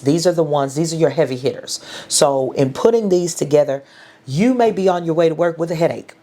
These are the ones, these are your heavy hitters. So in putting these together, you may be on your way to work with a headache.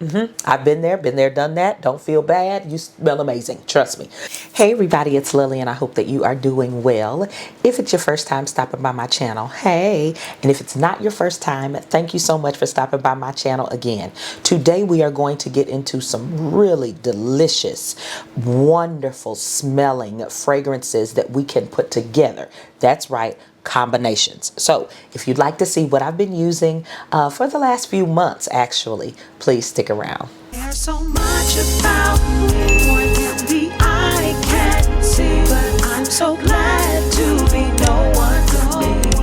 I've been there, done that. Don't feel bad. You smell amazing. Trust me. Hey everybody, it's Lillian. I hope that you are doing well. If it's your first time stopping by my channel, hey. And if it's not your first time, thank you so much for stopping by my channel again. Today we are going to get into some really delicious, wonderful smelling fragrances that we can put together. That's right, combinations. So if you'd like to see what I've been using for the last few months, actually, please stick around. There's so much about me, more than the eye can see, but I'm so glad to be no one to me.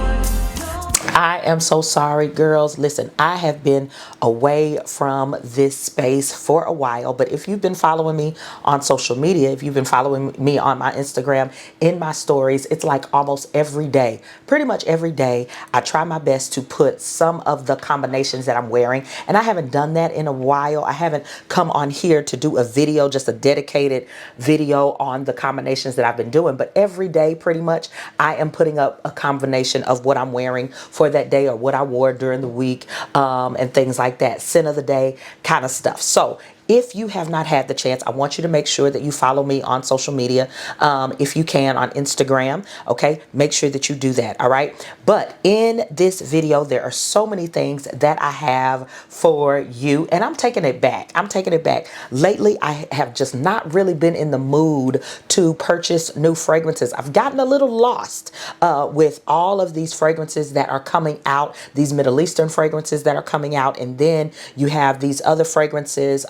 I am so sorry, girls. Listen, I have been away from this space for a while, but if you've been following me on social media, if you've been following me on my Instagram, in my stories, it's like almost every day, pretty much every day, I try my best to put some of the combinations that I'm wearing, and I haven't done that in a while. I haven't come on here to do a video, just a dedicated video on the combinations that I've been doing, but every day, pretty much, I am putting up a combination of what I'm wearing for that day or what I wore during the week, and things like that, scent of the day kind of stuff. So if you have not had the chance, I want you to make sure that you follow me on social media, if you can, on Instagram. Okay, make sure that you do that. All right, but in this video there are so many things that I have for you, and I'm taking it back. Lately I have just not really been in the mood to purchase new fragrances. I've gotten a little lost with all of these fragrances that are coming out, these Middle Eastern fragrances that are coming out, and then you have these other fragrances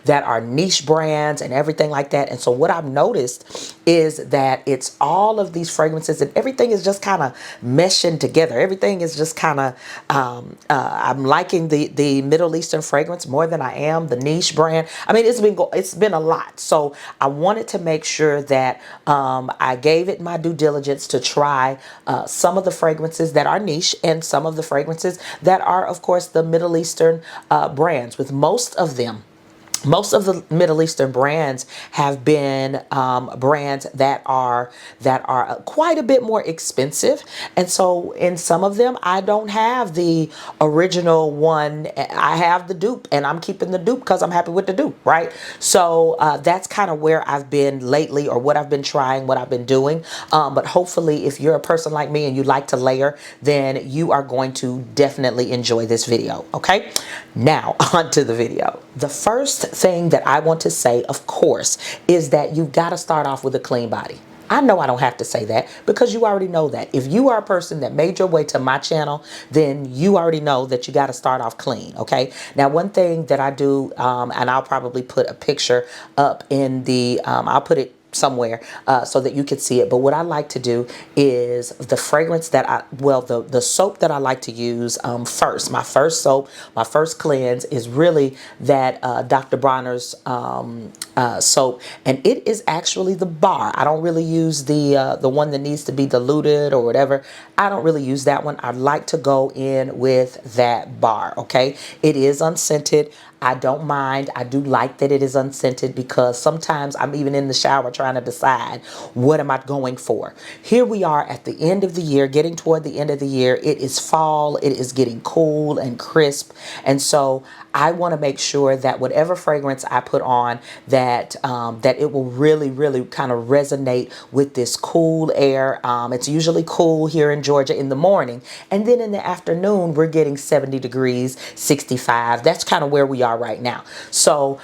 that are niche brands and everything like that. And so what I've noticed is that it's all of these fragrances and everything is just kind of meshing together. Everything is just kind of, I'm liking the Middle Eastern fragrance more than I am the niche brand. I mean, it's been a lot. So I wanted to make sure that I gave it my due diligence to try some of the fragrances that are niche and some of the fragrances that are, of course, the Middle Eastern brands. With most of the Middle Eastern brands have been brands that are quite a bit more expensive, and so in some of them I don't have the original one. I have the dupe, and I'm keeping the dupe because I'm happy with the dupe, right? So that's kind of where I've been lately, or what I've been trying, what I've been doing. But hopefully, if you're a person like me and you like to layer, then you are going to definitely enjoy this video. Okay, now on to the video. The first thing that I want to say, of course, is that you've got to start off with a clean body. I know I don't have to say that because you already know that. If you are a person that made your way to my channel, then you already know that you got to start off clean, okay? Now, one thing that I do, and I'll probably put a picture up in the, I'll put it somewhere so that you can see it. But what I like to do is the fragrance that the soap that I like to use first. My first soap, my first cleanse is really that Dr. Bronner's soap, and it is actually the bar. I don't really use the one that needs to be diluted or whatever. I don't really use that one. I like to go in with that bar, okay? It is unscented. I don't mind. I do like that it is unscented because sometimes I'm even in the shower trying to decide what am I going for. Here we are at the end of the year, getting toward the end of the year. It is fall. It is getting cool and crisp. And so I want to make sure that whatever fragrance I put on, that it will really, really kind of resonate with this cool air. It's usually cool here in Georgia in the morning. And then in the afternoon, we're getting 70 degrees, 65. That's kind of where we are right now. So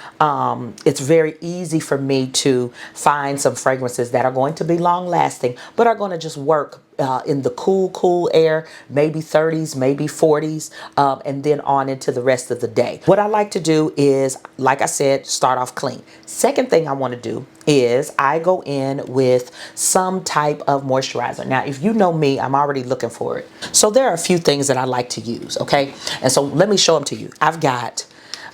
it's very easy for me to find some fragrances that are going to be long lasting, but are going to just work in the cool air, maybe 30s, maybe 40s, and then on into the rest of the day. What I like to do is, like I said, start off clean. Second thing I want to do is I go in with some type of moisturizer. Now, if you know me, I'm already looking for it. So there are a few things that I like to use, okay? And so let me show them to you. I've got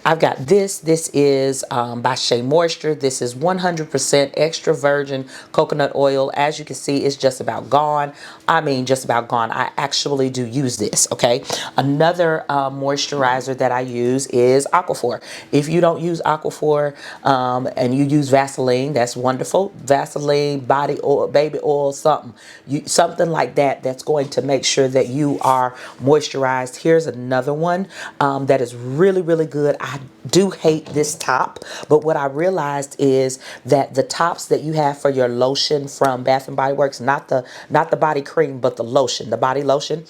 I've got this. This is by Shea Moisture. This is 100% extra virgin coconut oil. As you can see, it's just about gone. I mean, just about gone. I actually do use this, okay? Another moisturizer that I use is Aquaphor. If you don't use Aquaphor and you use Vaseline, that's wonderful. Vaseline, body oil, baby oil, something. Something like that that's going to make sure that you are moisturized. Here's another one that is really, really good. I do hate this top, but what I realized is that the tops that you have for your lotion from Bath and Body Works, not the body cream, but the lotion, the body lotion,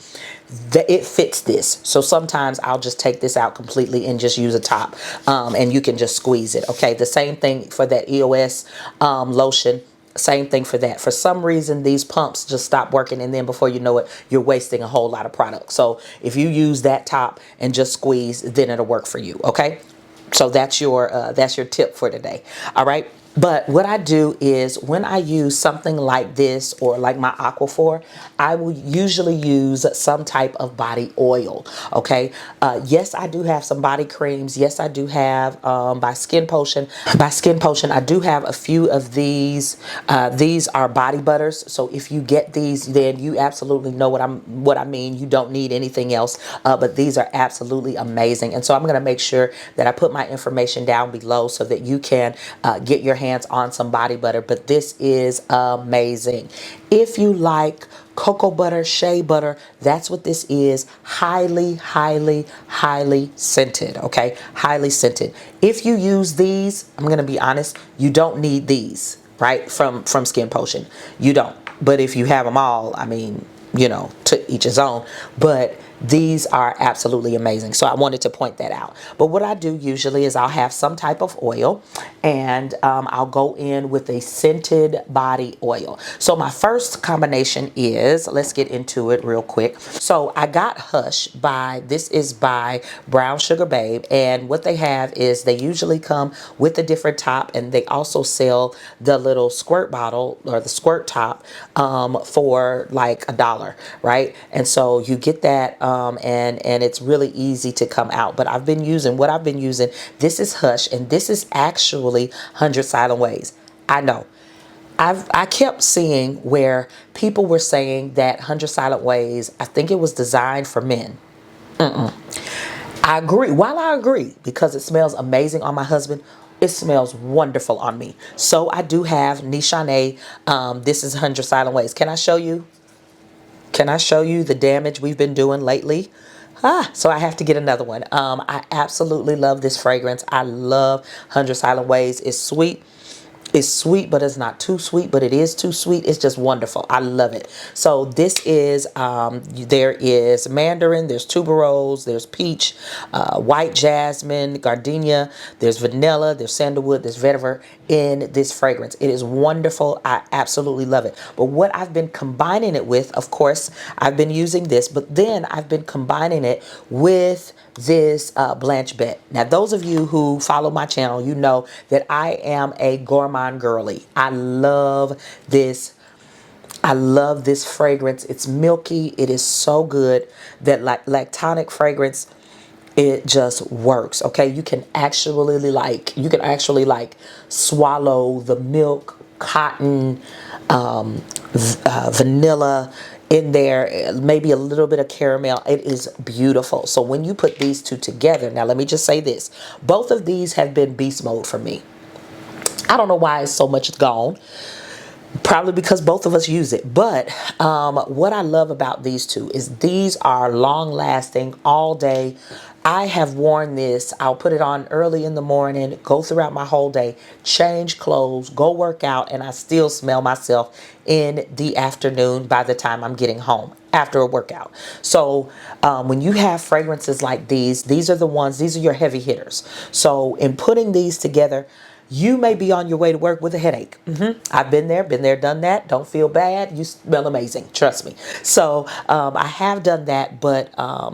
that it fits this. So sometimes I'll just take this out completely and just use a top, and you can just squeeze it. Okay, the same thing for that EOS lotion. Same thing for that. For some reason, these pumps just stop working, and then before you know it, you're wasting a whole lot of product. So if you use that top and just squeeze, then it'll work for you. Okay, so that's your tip for today. All right. But what I do is when I use something like this or like my Aquaphor, I will usually use some type of body oil. Okay. Yes, I do have some body creams. Yes, I do have by Skin Potion. By Skin Potion, I do have a few of these. These are body butters. So if you get these, then you absolutely know what I mean. You don't need anything else. But these are absolutely amazing. And so I'm going to make sure that I put my information down below so that you can get your hands on some body butter. But this is amazing. If you like cocoa butter, shea butter, that's what this is. Highly, highly, highly scented. Okay, highly scented. If you use these, I'm gonna be honest, you don't need these, right, from Skin Potion. You don't. But if you have them all, I mean, you know, to each his own. But these are absolutely amazing. So I wanted to point that out. But what I do usually is I'll have some type of oil, and I'll go in with a scented body oil. So my first combination is, let's get into it real quick. So I got Hush this is by Brown Sugar Babe. And what they have is they usually come with a different top, and they also sell the little squirt bottle or the squirt top for like $1, right? And so you get that and it's really easy to come out. But what I've been using, this is Hush, and this is actually 100 Silent Ways. I know. I kept seeing where people were saying that 100 Silent Ways, I think it was designed for men. I agree. While I agree, because it smells amazing on my husband, it smells wonderful on me. So I do have NaaDei. This is 100 Silent Ways. Can I show you? Can I show you the damage we've been doing lately? So I have to get another one. I absolutely love this fragrance. I love 100 Silent Ways. It's sweet. It's sweet, but it's not too sweet, but it is too sweet. It's just wonderful. I love it. So this is, there is mandarin, there's tuberose, there's peach, white jasmine, gardenia, there's vanilla, there's sandalwood, there's vetiver in this fragrance. It is wonderful. I absolutely love it. But what I've been combining it with, of course, I've been using this, but then I've been combining it with this Blanche Bet. Now, those of you who follow my channel, you know that I am a gourmand girly. I love this. I love this fragrance. It's milky. It is so good. That lactonic fragrance, it just works. Okay, you can actually like swallow the milk, cotton, vanilla in there, maybe a little bit of caramel. It is beautiful. So when you put these two together, now let me just say this, both of these have been beast mode for me. I don't know why it's so much gone. Probably because both of us use it. But what I love about these two is these are long lasting, all day. I have worn this. I'll put it on early in the morning, go throughout my whole day, change clothes, go work out, and I still smell myself in the afternoon by the time I'm getting home after a workout. So when you have fragrances like these are the ones, these are your heavy hitters. So in putting these together, you may be on your way to work with a headache. I've been there, done that. Don't feel bad. You smell amazing. Trust me. So I have done that, but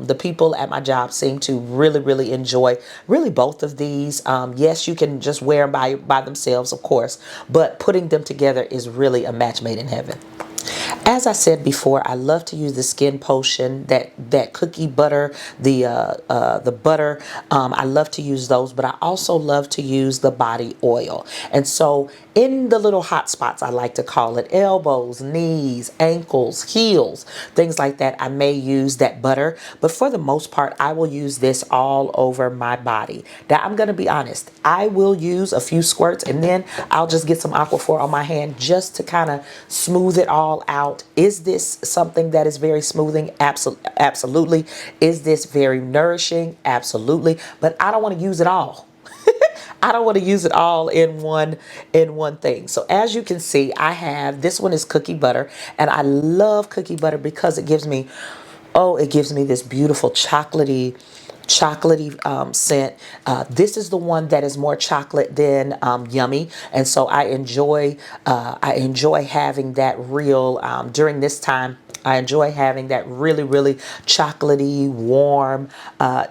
the people at my job seem to really, really enjoy both of these. Yes, you can just wear them by themselves, of course, but putting them together is really a match made in heaven. as I said before, I love to use the skin potion, that cookie butter, the butter. I love to use those, but I also love to use the body oil. And so in the little hot spots, I like to call it, elbows, knees, ankles, heels, things like that, I may use that butter. But for the most part, I will use this all over my body. Now, I'm going to be honest. I will use a few squirts and then I'll just get some Aquaphor on my hand just to kind of smooth it all out. Is this something that is very smoothing? Absolutely. Is this very nourishing? Absolutely. But I don't want to use it all. I don't want to use it all in one thing. So as you can see, I have, this one is cookie butter, and I love cookie butter because it gives me, oh, it gives me this beautiful chocolatey scent. This is the one that is more chocolate than yummy, and so I enjoy having that real during this time. I enjoy having that really, really chocolatey, warm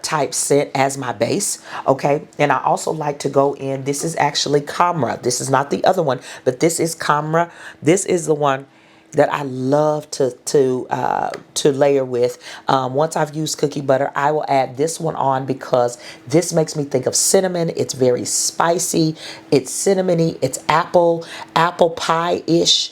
type scent as my base. Okay. And I also like to go in. This is actually Camera. This is not the other one, but this is Camera. This is the one that I love to layer with. Once I've used cookie butter, I will add this one on because this makes me think of cinnamon. It's very spicy. It's cinnamony. It's apple pie-ish.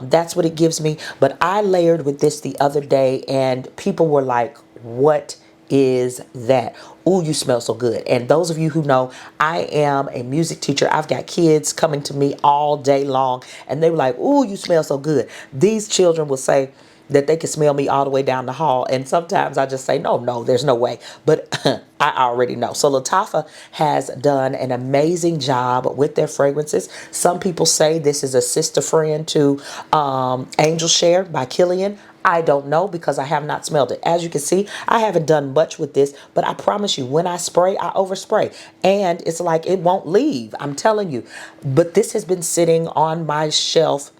That's what it gives me. But I layered with this the other day and people were like, what is that? Ooh, you smell so good. And those of you who know, I am a music teacher. I've got kids coming to me all day long and they were like, ooh, you smell so good. These children will say that they can smell me all the way down the hall. And sometimes I just say, no, there's no way. But I already know. So Lattafa has done an amazing job with their fragrances. Some people say this is a sister friend to Angel Share by Lillian. I don't know because I have not smelled it. As you can see, I haven't done much with this, but I promise you, when I spray, I overspray. And it's like it won't leave. I'm telling you. But this has been sitting on my shelf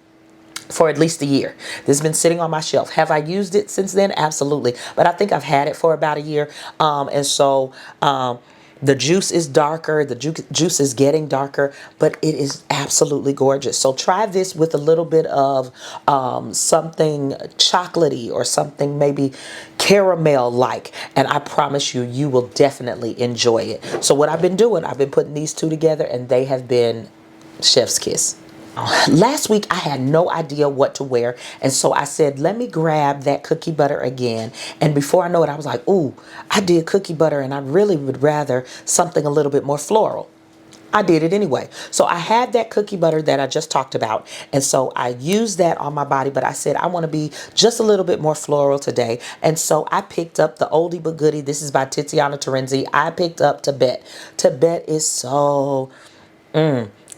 for at least a year. This has been sitting on my shelf. Have I used it since then? Absolutely. But I think I've had it for about a year. And so the juice is darker. The juice is getting darker, but it is absolutely gorgeous. So try this with a little bit of something chocolatey or something maybe caramel-like, and I promise you, you will definitely enjoy it. So what I've been doing, I've been putting these two together, and they have been chef's kiss. Last week I had no idea what to wear, and so I said, let me grab that cookie butter again. And before I know it, I was like, ooh, I did cookie butter and I really would rather something a little bit more floral. I did it anyway. So I had that cookie butter that I just talked about, and so I used that on my body, but I said I want to be just a little bit more floral today. And so I picked up the oldie but goodie. This is by Tiziana Terenzi. I picked up Tibet. Tibet is so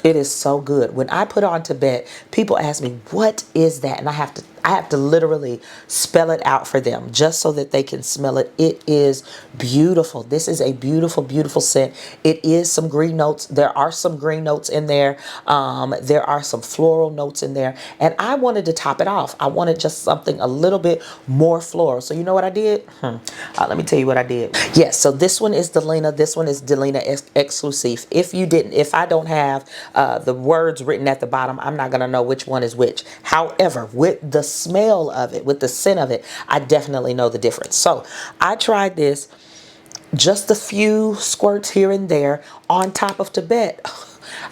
it is so good. When I put on Tibet, people ask me, what is that? And I have to literally spell it out for them just so that they can smell it. It is beautiful. This is a beautiful, beautiful scent. It is some green notes. There are some green notes in there. There are some floral notes in there. And I wanted to top it off. I wanted just something a little bit more floral. So you know what I did? Let me tell you what I did. Yes, so this one is Delina. This one is Delina Exclusive. If I don't have the words written at the bottom, I'm not going to know which one is which. However, with the smell of it, with the scent of it, I definitely know the difference. So I tried this, just a few squirts here and there on top of Tibet.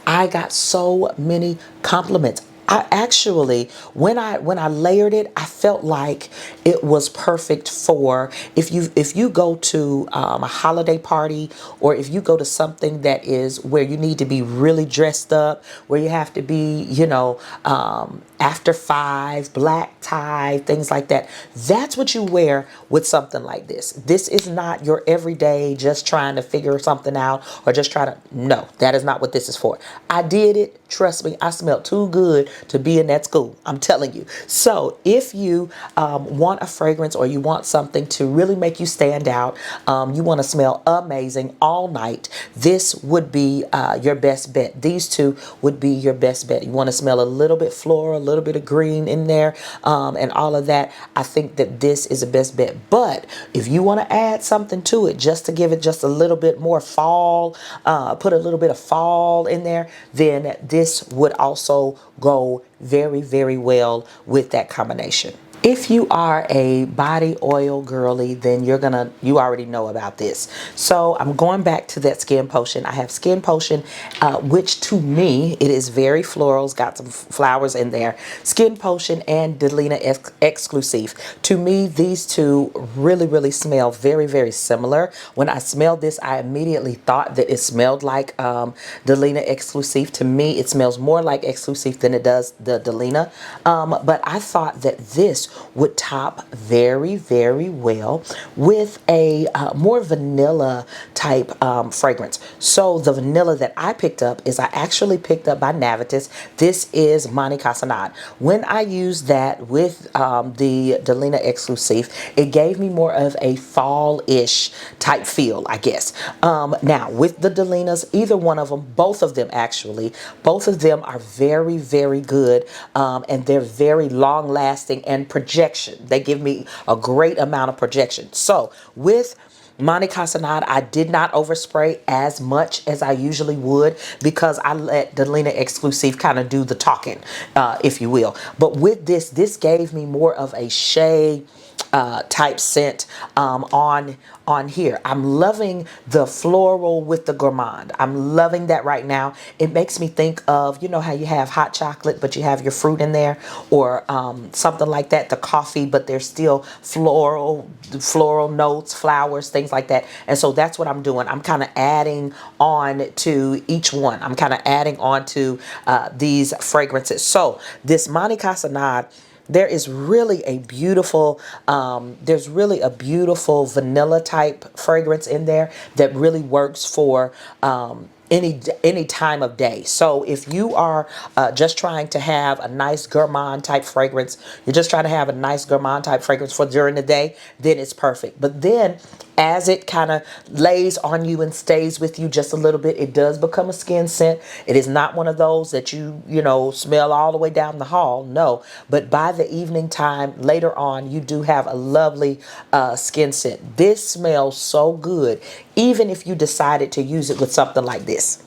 I got so many compliments. I actually, when I layered it, I felt like it was perfect for if you go to a holiday party, or if you go to something that is where you need to be really dressed up, where you have to be, after 5, black tie, things like that. That's what you wear with something like this. This is not your everyday just trying to figure something out or just try to, no, that is not what this is for. I did it. Trust me, I smelled too good to be in that school. I'm telling you. So if you want a fragrance, or you want something to really make you stand out, you want to smell amazing all night, this would be your best bet. These two would be your best bet. You want to smell a little bit floral, a little bit of green in there, and all of that. I think that this is the best bet. But if you want to add something to it, just to give it just a little bit more fall, put a little bit of fall in there, then this would also go very, very well with that combination. If you are a body oil girly, then you already know about this. So I'm going back to that Skin Potion. I have Skin Potion, which to me, it is very floral. It's got some flowers in there. Skin Potion and Delina Exclusive. To me, these two really, really smell very, very similar. When I smelled this, I immediately thought that it smelled like Delina Exclusive. To me, it smells more like Exclusive than it does the Delina. But I thought that this would top very, very well with a more vanilla type fragrance. So the vanilla that I picked up is I actually picked up by NaaDei. This is Monte Casanade. When I used that with the Delina Exclusive, it gave me more of a fall-ish type feel, I guess. Now with the Delinas, either one of them, both of them actually, both of them are very, very good, and they're very long lasting and projection. They give me a great amount of projection. So with Monte Casanade, I did not overspray as much as I usually would because I let Delina Exclusive kind of do the talking, if you will. But with this gave me more of a shea type scent on here. I'm loving the floral with the gourmand. I'm loving that right now. It makes me think of, you know how you have hot chocolate but you have your fruit in there, or something like that, the coffee, but there's still floral notes, flowers, things like that. And so that's what I'm doing. I'm kind of adding on to each one. I'm kind of adding on to these fragrances. So this Monte Casanade, there is really a beautiful, there's really a beautiful vanilla type fragrance in there that really works for any time of day. So if you are just trying to have a nice gourmand type fragrance, you're just trying to have a nice gourmand type fragrance for during the day, then it's perfect. But then as it kind of lays on you and stays with you just a little bit, it does become a skin scent. It is not one of those that you know, smell all the way down the hall. No, but by the evening time, later on, you do have a lovely skin scent. This smells so good, even if you decided to use it with something like this.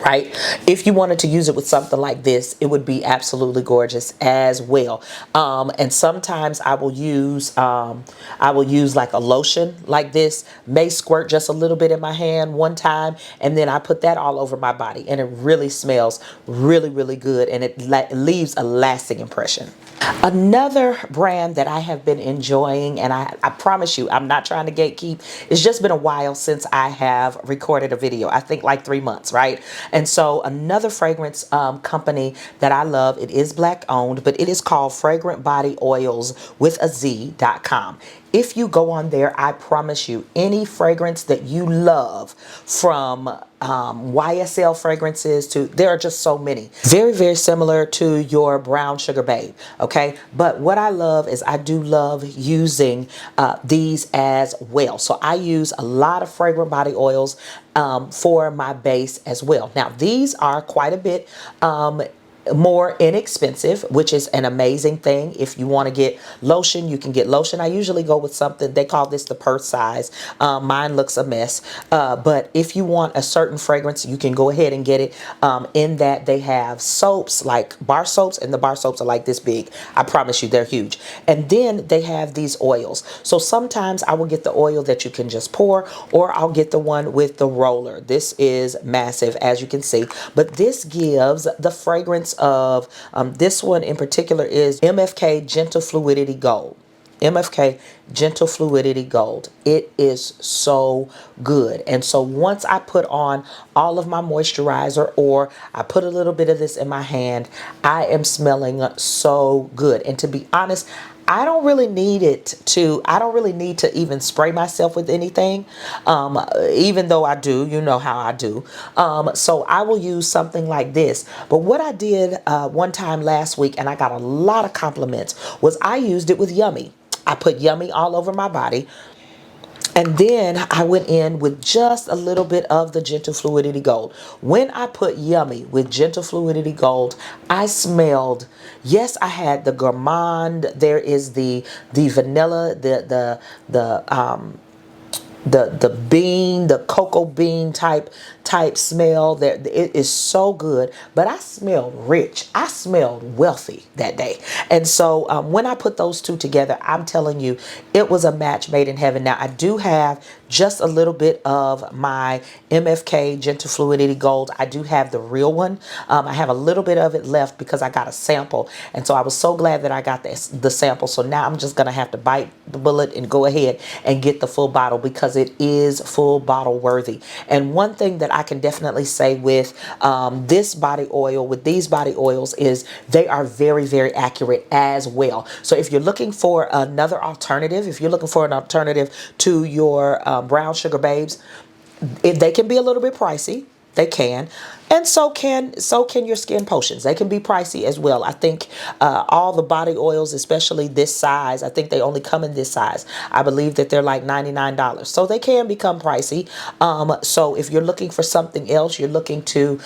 Right? If you wanted to use it with something like this, it would be absolutely gorgeous as well. And sometimes I will use like a lotion like this, may squirt just a little bit in my hand one time, and then I put that all over my body, and it really smells really, really good, and it leaves a lasting impression. Another brand that I have been enjoying, and I promise you, I'm not trying to gatekeep. It's just been a while since I have recorded a video. I think like 3 months, right? And so another fragrance company that I love, it is black owned, but it is called Fragrant Body Oils with a Z.com. If you go on there, I promise you, any fragrance that you love, from YSL fragrances to, there are just so many. Very, very similar to your Brown Sugar Babe, okay? But what I love is I do love using these as well. So I use a lot of fragrant body oils for my base as well. Now, these are quite a bit more inexpensive, which is an amazing thing. If you want to get lotion, you can get lotion. I usually go with something, they call this the purse size. Mine looks a mess, but if you want a certain fragrance, you can go ahead and get it in that. They have soaps, like bar soaps, and the bar soaps are like this big. I promise you, they're huge. And then they have these oils. So sometimes I will get the oil that you can just pour, or I'll get the one with the roller. This is massive, as you can see, but this gives the fragrance of this one in particular is MFK Gentle Fluidity Gold. MFK Gentle Fluidity Gold. It is so good. And so once I put on all of my moisturizer, or I put a little bit of this in my hand, I am smelling so good. And to be honest, I don't really need to even spray myself with anything, even though I do, you know how I do. So I will use something like this. But what I did one time last week, and I got a lot of compliments, was I used it with Yummy. I put Yummy all over my body. And then I went in with just a little bit of the Gentle Fluidity Gold. When I put Yummy with Gentle Fluidity Gold, I smelled, yes, I had the gourmand. There is the vanilla, the bean, the cocoa bean type type smell. That it is so good, but I smelled rich. I smelled wealthy that day. And so when I put those two together, I'm telling you, it was a match made in heaven. Now I do have just a little bit of my MFK Gentle Fluidity Gold. I do have the real one. I have a little bit of it left because I got a sample, and so I was so glad that I got the sample. So now I'm just gonna have to bite the bullet and go ahead and get the full bottle, because it is full bottle worthy. And one thing that I can definitely say with this body oil, with these body oils, is they are very, very accurate as well. So if you're looking for another alternative, if you're looking for an alternative to your brown sugar babes, they can be a little bit pricey. They can. And so can your skin potions. They can be pricey as well. I think all the body oils, especially this size, I think they only come in this size. I believe that they're like $99. So they can become pricey. So if you're looking for something else, you're looking to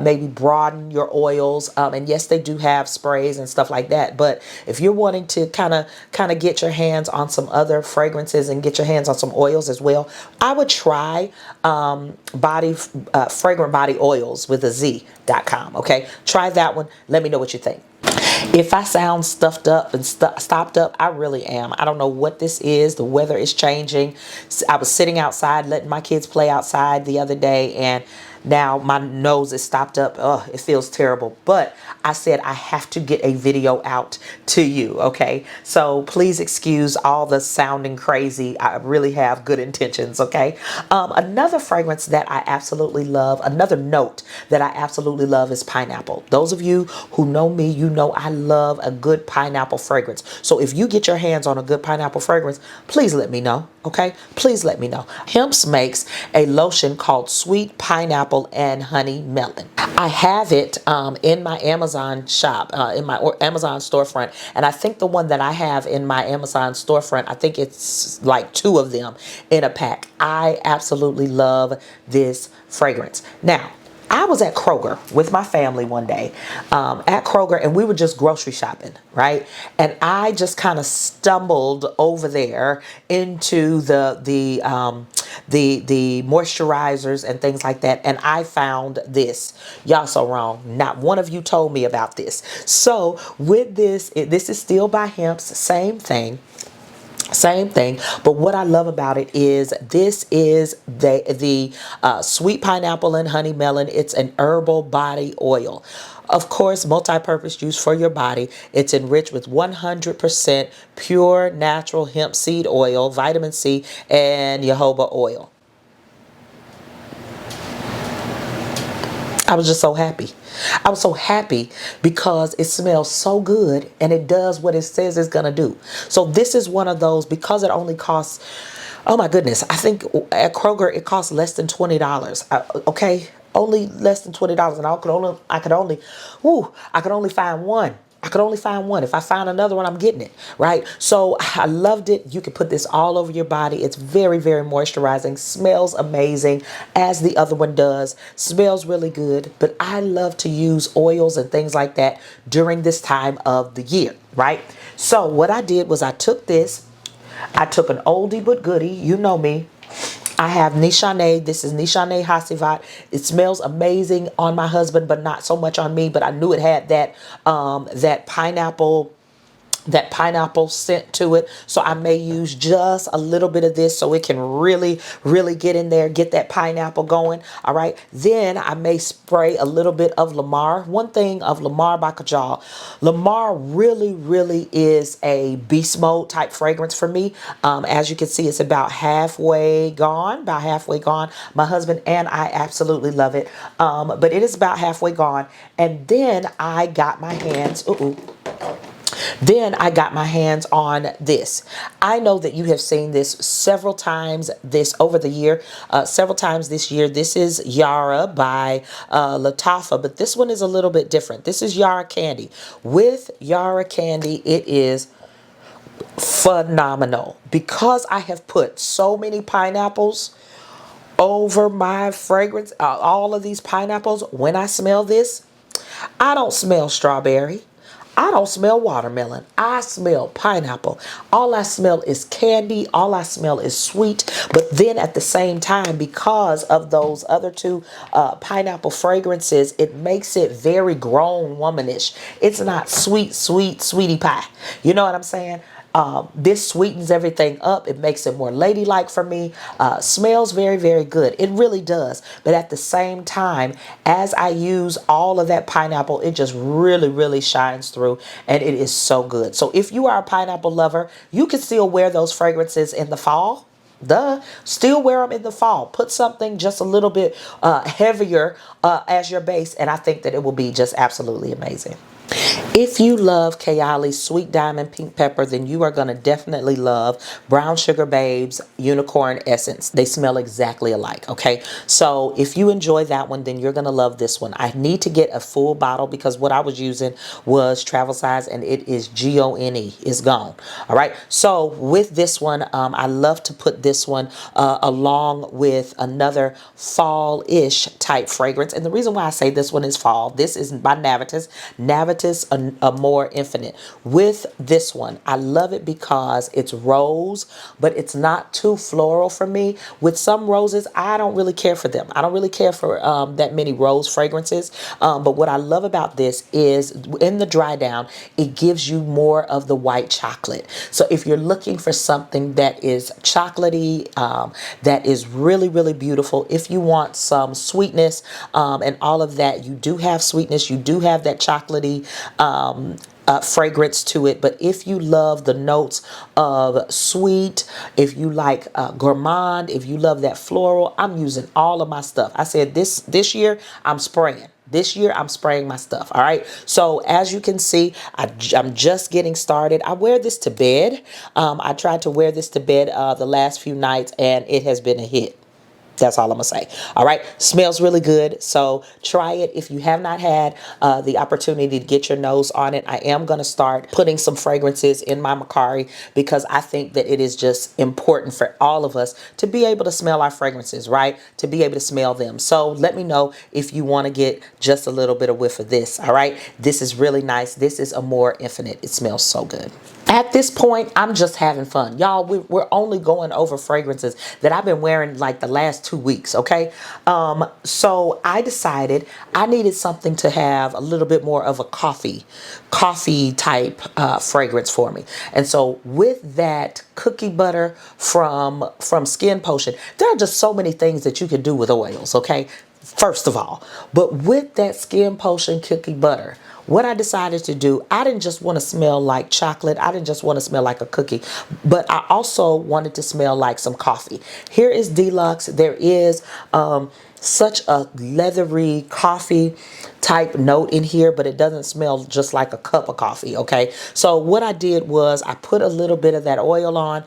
maybe broaden your oils. And yes, they do have sprays and stuff like that. But if you're wanting to kind of get your hands on some other fragrances and get your hands on some oils as well, I would try fragrant body oils with a Z.com. Okay, try that one. Let me know what you think. If I sound stuffed up and stopped up, I really am. I don't know what this is. The weather is changing. I was sitting outside letting my kids play outside the other day, and now my nose is stopped up. Oh, it feels terrible. But I said I have to get a video out to you, okay? So please excuse all the sounding crazy. I really have good intentions, okay? Another fragrance that I absolutely love, another note that I absolutely love, is pineapple. Those of you who know me, you know I love a good pineapple fragrance. So if you get your hands on a good pineapple fragrance, please let me know, okay? Please let me know. Hemp's makes a lotion called Sweet Pineapple and Honey Melon. I have it in my Amazon shop, in my Amazon storefront, and I think the one that I have in my Amazon storefront, I think it's like 2 of them in a pack. I absolutely love this fragrance. Now, I was at Kroger with my family one day at Kroger, and we were just grocery shopping, right? And I just kind of stumbled over there into the moisturizers and things like that, and I found this. Y'all so wrong. Not one of you told me about this. So with this, this is still by Hemp's, same thing. Same thing, but what I love about it is this is the Sweet Pineapple and Honey Melon. It's an herbal body oil. Of course, multi-purpose use for your body. It's enriched with 100% pure natural hemp seed oil, vitamin C, and jojoba oil. I was just so happy. I was so happy because it smells so good and it does what it says it's going to do. So this is one of those, because it only costs, oh my goodness, I think at Kroger it costs less than $20. Okay, only less than $20, and I could only find one. I could only find one. If I find another one, I'm getting it, right? So I loved it. You can put this all over your body. It's very, very moisturizing. Smells amazing, as the other one does. Smells really good. But I love to use oils and things like that during this time of the year, right? So what I did was I took this. I took an oldie but goodie. You know me. I have NaaDei. This is NaaDei Hasivat. It smells amazing on my husband, but not so much on me. But I knew it had that pineapple scent to it. So I may use just a little bit of this so it can really, really get in there, get that pineapple going. All right. Then I may spray a little bit of Lamar. One thing of Lamar by Kajal, Lamar really, really is a beast mode type fragrance for me. As you can see, it's about halfway gone, My husband and I absolutely love it. But it is about halfway gone. And then I got my hands, then I got my hands on this. I know that you have seen this several times over the year, several times this year. This is Yara by Latafa, but this one is a little bit different. This is Yara Candy. With Yara Candy, it is phenomenal because I have put so many pineapples over my fragrance. All of these pineapples, when I smell this, I don't smell strawberry. I don't smell watermelon. I smell pineapple. All I smell is candy. All I smell is sweet. But then at the same time, because of those other two pineapple fragrances, it makes it very grown womanish. It's not sweet, sweet, sweetie pie. You know what I'm saying? This sweetens everything up. It makes it more ladylike for me. Smells very, very good. It really does. But at the same time, as I use all of that pineapple, it just really, really shines through, and it is so good. So if you are a pineapple lover, you can still wear those fragrances in the fall. Duh. Still wear them in the fall. Put something just a little bit heavier as your base, and I think that it will be just absolutely amazing. If you love Kayali's Sweet Diamond Pink Pepper, then you are going to definitely love Brown Sugar Babes Unicorn Essence. They smell exactly alike, okay? So if you enjoy that one, then you're going to love this one. I need to get a full bottle because what I was using was travel size, and it is Gone. It's gone, all right? So with this one, I love to put this one along with another fall-ish type fragrance. And the reason why I say this one is fall, this is by Navitus Amore Infinite. With this one, I love it because it's rose, but it's not too floral for me. With some roses, I don't really care for them. I don't really care for that many rose fragrances. But what I love about this is in the dry down, it gives you more of the white chocolate. So if you're looking for something that is chocolatey, that is really, really beautiful, if you want some sweetness and all of that, you do have sweetness, you do have that chocolatey fragrance to it. But if you love the notes of sweet, if you like gourmand, if you love that floral, I'm using all of my stuff. I said this year I'm spraying. This year, I'm spraying my stuff, all right? So as you can see, I'm just getting started. I wear this to bed. I tried to wear this to bed the last few nights, and it has been a hit. That's all I'm gonna say. All right, smells really good. So try it if you have not had the opportunity to get your nose on it. I am gonna start putting some fragrances in my Macari because I think that it is just important for all of us to be able to smell our fragrances, right? To be able to smell them. So let me know if you want to get just a little bit of whiff of this. All right, this is really nice. This is Amore Infinite. It smells so good. At this point, I'm just having fun. Y'all, we're only going over fragrances that I've been wearing like the last 2 weeks, okay? So I decided I needed something to have a little bit more of a coffee type fragrance for me. And so with that cookie butter from Skin Potion, there are just so many things that you can do with oils, okay? First of all, but with that Skin Potion cookie butter, what I decided to do, I didn't just want to smell like chocolate. I didn't just want to smell like a cookie, but I also wanted to smell like some coffee. Here is Deluxe. There is such a leathery coffee type note in here, but it doesn't smell just like a cup of coffee, okay? So what I did was I put a little bit of that oil on.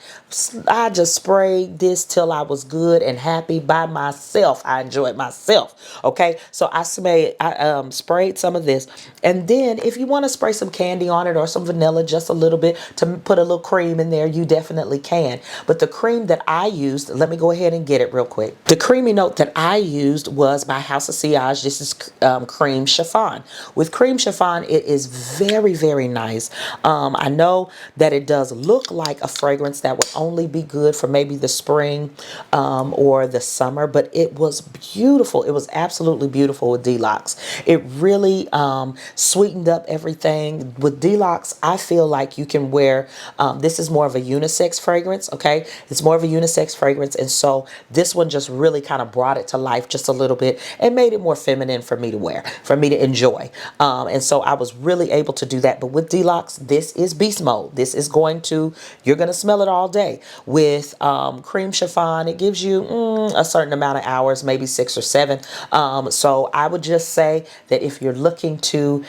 I just sprayed this till I was good and happy by myself. I enjoyed myself, okay? So I sprayed some of this. And then if you want to spray some candy on it or some vanilla, just a little bit to put a little cream in there, you definitely can. But the cream that I used, let me go ahead and get it real quick. The creamy note that I used was by House of Sillage. This is Cream Chiffon. With Cream Chiffon, it is very, very nice. I know that it does look like a fragrance that would only be good for maybe the spring or the summer, but it was beautiful. It was absolutely beautiful with Deluxe. It really sweetened up everything. With Deluxe, I feel like you can wear, this is more of a unisex fragrance, okay? It's more of a unisex fragrance, and so this one just really kind of brought it to life just a little bit and made it more feminine for me to wear, for me to enjoy. And so I was really able to do that. But with Deluxe, this is beast mode. This is you're going to smell it all day. With Cream Chiffon, it gives you a certain amount of hours, maybe 6 or 7. So I would just say that if you're looking to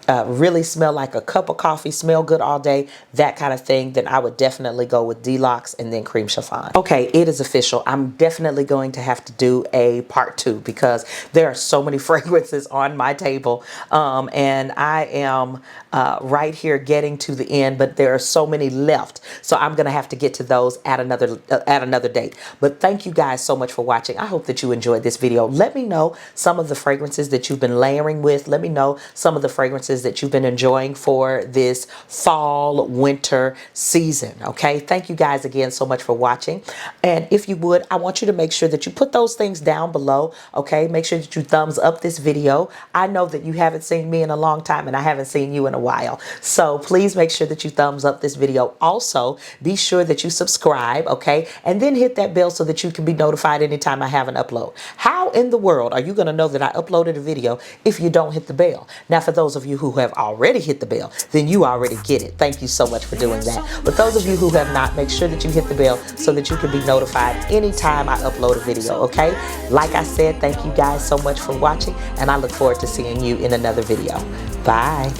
really smell like a cup of coffee, smell good all day, that kind of thing, then I would definitely go with Deluxe and then Cream Chiffon. Okay, it is official. I'm definitely going to have to do a part 2 because there are so many fragrances on my table, and I am right here getting to the end, but there are so many left, so I'm gonna have to get to those at another date. But thank you guys so much for watching. I hope that you enjoyed this video. Let me know some of the fragrances that you've been layering with. Let me know some of the fragrances that you've been enjoying for this fall, winter season. Okay, thank you guys again so much for watching. And if you would, I want you to make sure that you put those things down below. Okay, make sure that you thumbs up this video. I know that you haven't seen me in a long time and I haven't seen you in a while. So please make sure that you thumbs up this video. Also, be sure that you subscribe, okay? And then hit that bell so that you can be notified anytime I have an upload. How in the world are you going to know that I uploaded a video if you don't hit the bell? Now, for those of you who have already hit the bell, then you already get it. Thank you so much for doing that. But those of you who have not, make sure that you hit the bell so that you can be notified anytime I upload a video, okay? Like I said, thank you guys so much for watching, and I look forward to seeing you in another video. Bye.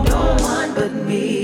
No one but me.